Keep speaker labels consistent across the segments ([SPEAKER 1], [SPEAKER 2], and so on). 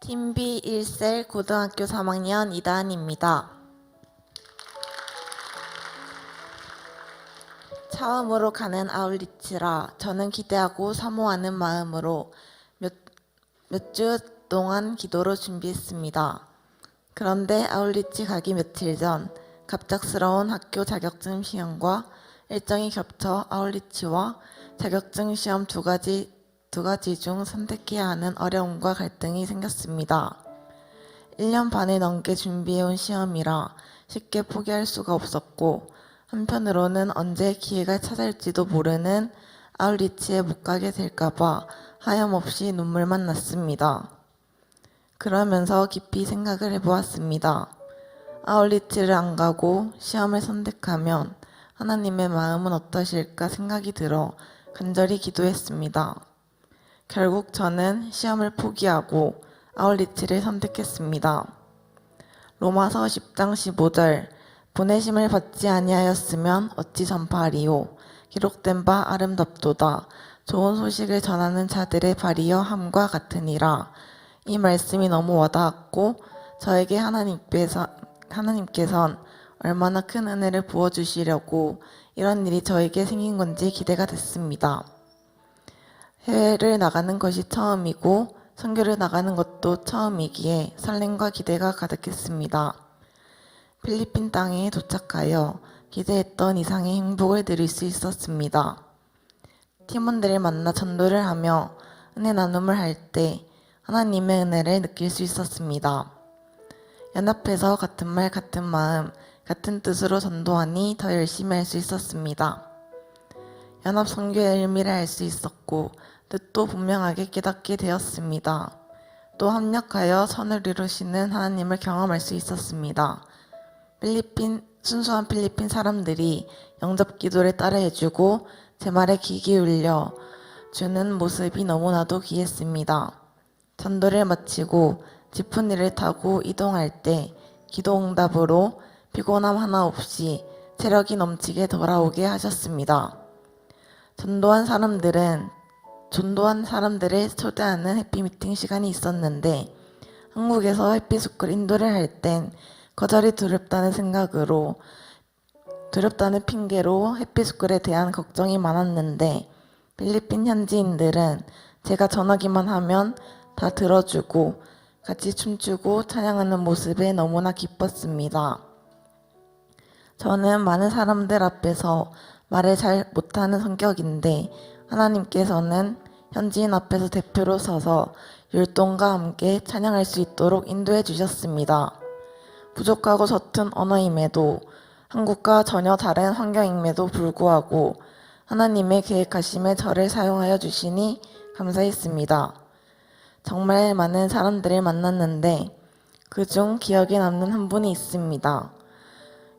[SPEAKER 1] 팀비 1셀 고등학교 3학년 이다은입니다. 처음으로 가는 아울리치라 저는 기대하고 사모하는 마음으로 몇 주 동안 기도로 준비했습니다. 그런데 아울리치 가기 며칠 전 갑작스러운 학교 자격증 시험과 일정이 겹쳐 아울리치와 자격증 시험 두 가지 중 선택해야 하는 어려움과 갈등이 생겼습니다. 1년 반을 넘게 준비해온 시험이라 쉽게 포기할 수가 없었고, 한편으로는 언제 기회가 찾아올지도 모르는 아울리치에 못 가게 될까봐 하염없이 눈물만 났습니다. 그러면서 깊이 생각을 해보았습니다. 아울리치를 안 가고 시험을 선택하면 하나님의 마음은 어떠실까 생각이 들어 간절히 기도했습니다. 결국 저는 시험을 포기하고 아울리치를 선택했습니다. 로마서 10장 15절 보내심을 받지 아니하였으면 어찌 전파하리요. 기록된 바 아름답도다. 좋은 소식을 전하는 자들의 발이여 함과 같으니라. 이 말씀이 너무 와닿았고 저에게 하나님께선 얼마나 큰 은혜를 부어주시려고 이런 일이 저에게 생긴 건지 기대가 됐습니다. 해외를 나가는 것이 처음이고 선교를 나가는 것도 처음이기에 설렘과 기대가 가득했습니다. 필리핀 땅에 도착하여 기대했던 이상의 행복을 누릴 수 있었습니다. 팀원들을 만나 전도를 하며 은혜 나눔을 할 때 하나님의 은혜를 느낄 수 있었습니다. 연합해서 같은 말 같은 마음 같은 뜻으로 전도하니 더 열심히 할 수 있었습니다. 연합 선교의 의미를 알 수 있었고 뜻도 분명하게 깨닫게 되었습니다. 또 합력하여 선을 이루시는 하나님을 경험할 수 있었습니다. 순수한 필리핀 사람들이 영접 기도를 따라해주고 제 말에 귀 기울여 주는 모습이 너무나도 귀했습니다. 전도를 마치고 지프니를 타고 이동할 때 기도 응답으로 피곤함 하나 없이 체력이 넘치게 돌아오게 하셨습니다. 전도한 사람들을 초대하는 해피미팅 시간이 있었는데 한국에서 해피스쿨 인도를 할 땐 거절이 두렵다는 핑계로 해피스쿨에 대한 걱정이 많았는데 필리핀 현지인들은 제가 전하기만 하면 다 들어주고 같이 춤추고 찬양하는 모습에 너무나 기뻤습니다. 저는 많은 사람들 앞에서 말을 잘 못하는 성격인데 하나님께서는 현지인 앞에서 대표로 서서 율동과 함께 찬양할 수 있도록 인도해 주셨습니다. 부족하고 서툰 언어임에도 한국과 전혀 다른 환경임에도 불구하고 하나님의 계획하심에 저를 사용하여 주시니 감사했습니다. 정말 많은 사람들을 만났는데 그중 기억에 남는 한 분이 있습니다.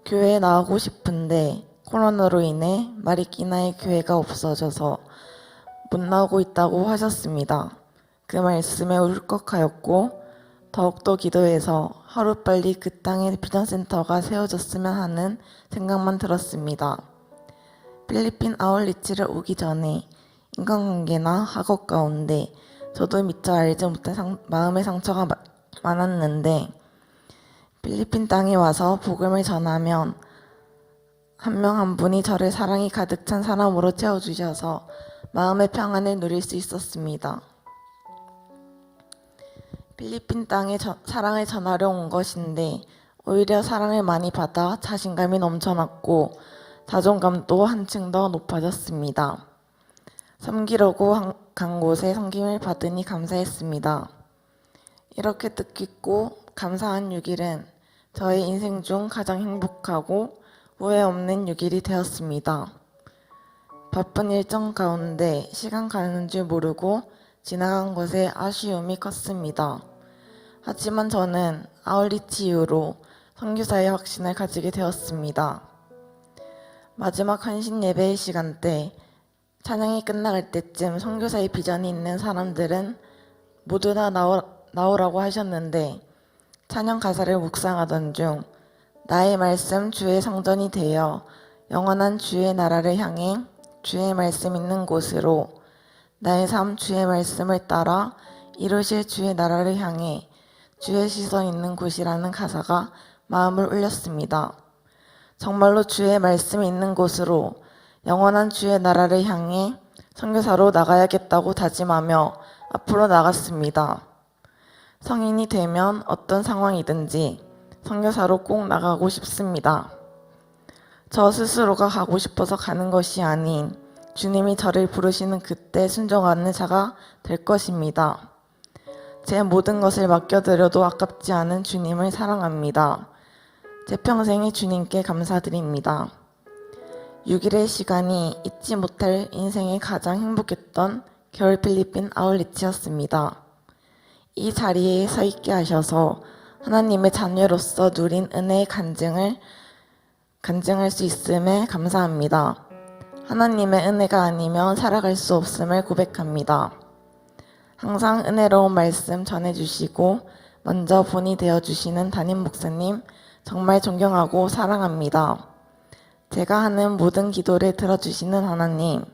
[SPEAKER 1] 교회에 나오고 싶은데 코로나로 인해 마리끼나의 교회가 없어져서 못 나오고 있다고 하셨습니다. 그 말씀에 울컥하였고 더욱더 기도해서 하루빨리 그 땅에 비전센터가 세워졌으면 하는 생각만 들었습니다. 필리핀 아울리치를 오기 전에 인간관계나 학업 가운데 저도 미처 알지 못한 마음의 상처가 많았는데 필리핀 땅에 와서 복음을 전하면 한 명 한 분이 저를 사랑이 가득 찬 사람으로 채워주셔서 마음의 평안을 누릴 수 있었습니다. 필리핀 땅에 사랑을 전하려 온 것인데 오히려 사랑을 많이 받아 자신감이 넘쳐났고 자존감도 한층 더 높아졌습니다. 섬기려고 간 곳에 섬김을 받으니 감사했습니다. 이렇게 뜻깊고 감사한 6일은 저의 인생 중 가장 행복하고 후회 없는 6일이 되었습니다. 바쁜 일정 가운데 시간 가는 줄 모르고 지나간 것에 아쉬움이 컸습니다. 하지만 저는 아울리치 이후로 선교사의 확신을 가지게 되었습니다. 마지막 헌신 예배의 시간대 찬양이 끝나갈 때쯤 선교사의 비전이 있는 사람들은 모두 다 나오라고 하셨는데 찬양 가사를 묵상하던 중 나의 말씀 주의 성전이 되어 영원한 주의 나라를 향해 주의 말씀 있는 곳으로 나의 삶 주의 말씀을 따라 이루실 주의 나라를 향해 주의 시선 있는 곳이라는 가사가 마음을 울렸습니다. 정말로 주의 말씀이 있는 곳으로 영원한 주의 나라를 향해 선교사로 나가야겠다고 다짐하며 앞으로 나갔습니다. 성인이 되면 어떤 상황이든지 선교사로 꼭 나가고 싶습니다. 저 스스로가 가고 싶어서 가는 것이 아닌 주님이 저를 부르시는 그때 순종하는 자가 될 것입니다. 제 모든 것을 맡겨드려도 아깝지 않은 주님을 사랑합니다. 제 평생의 주님께 감사드립니다. 6일의 시간이 잊지 못할 인생의 가장 행복했던 겨울 필리핀 아울리치였습니다. 이 자리에 서 있게 하셔서 하나님의 자녀로서 누린 은혜의 간증할 수 있음에 감사합니다. 하나님의 은혜가 아니면 살아갈 수 없음을 고백합니다. 항상 은혜로운 말씀 전해주시고 먼저 본이 되어주시는 담임 목사님 정말 존경하고 사랑합니다. 제가 하는 모든 기도를 들어주시는 하나님,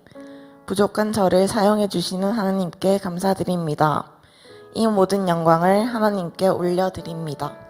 [SPEAKER 1] 부족한 저를 사용해주시는 하나님께 감사드립니다. 이 모든 영광을 하나님께 올려드립니다.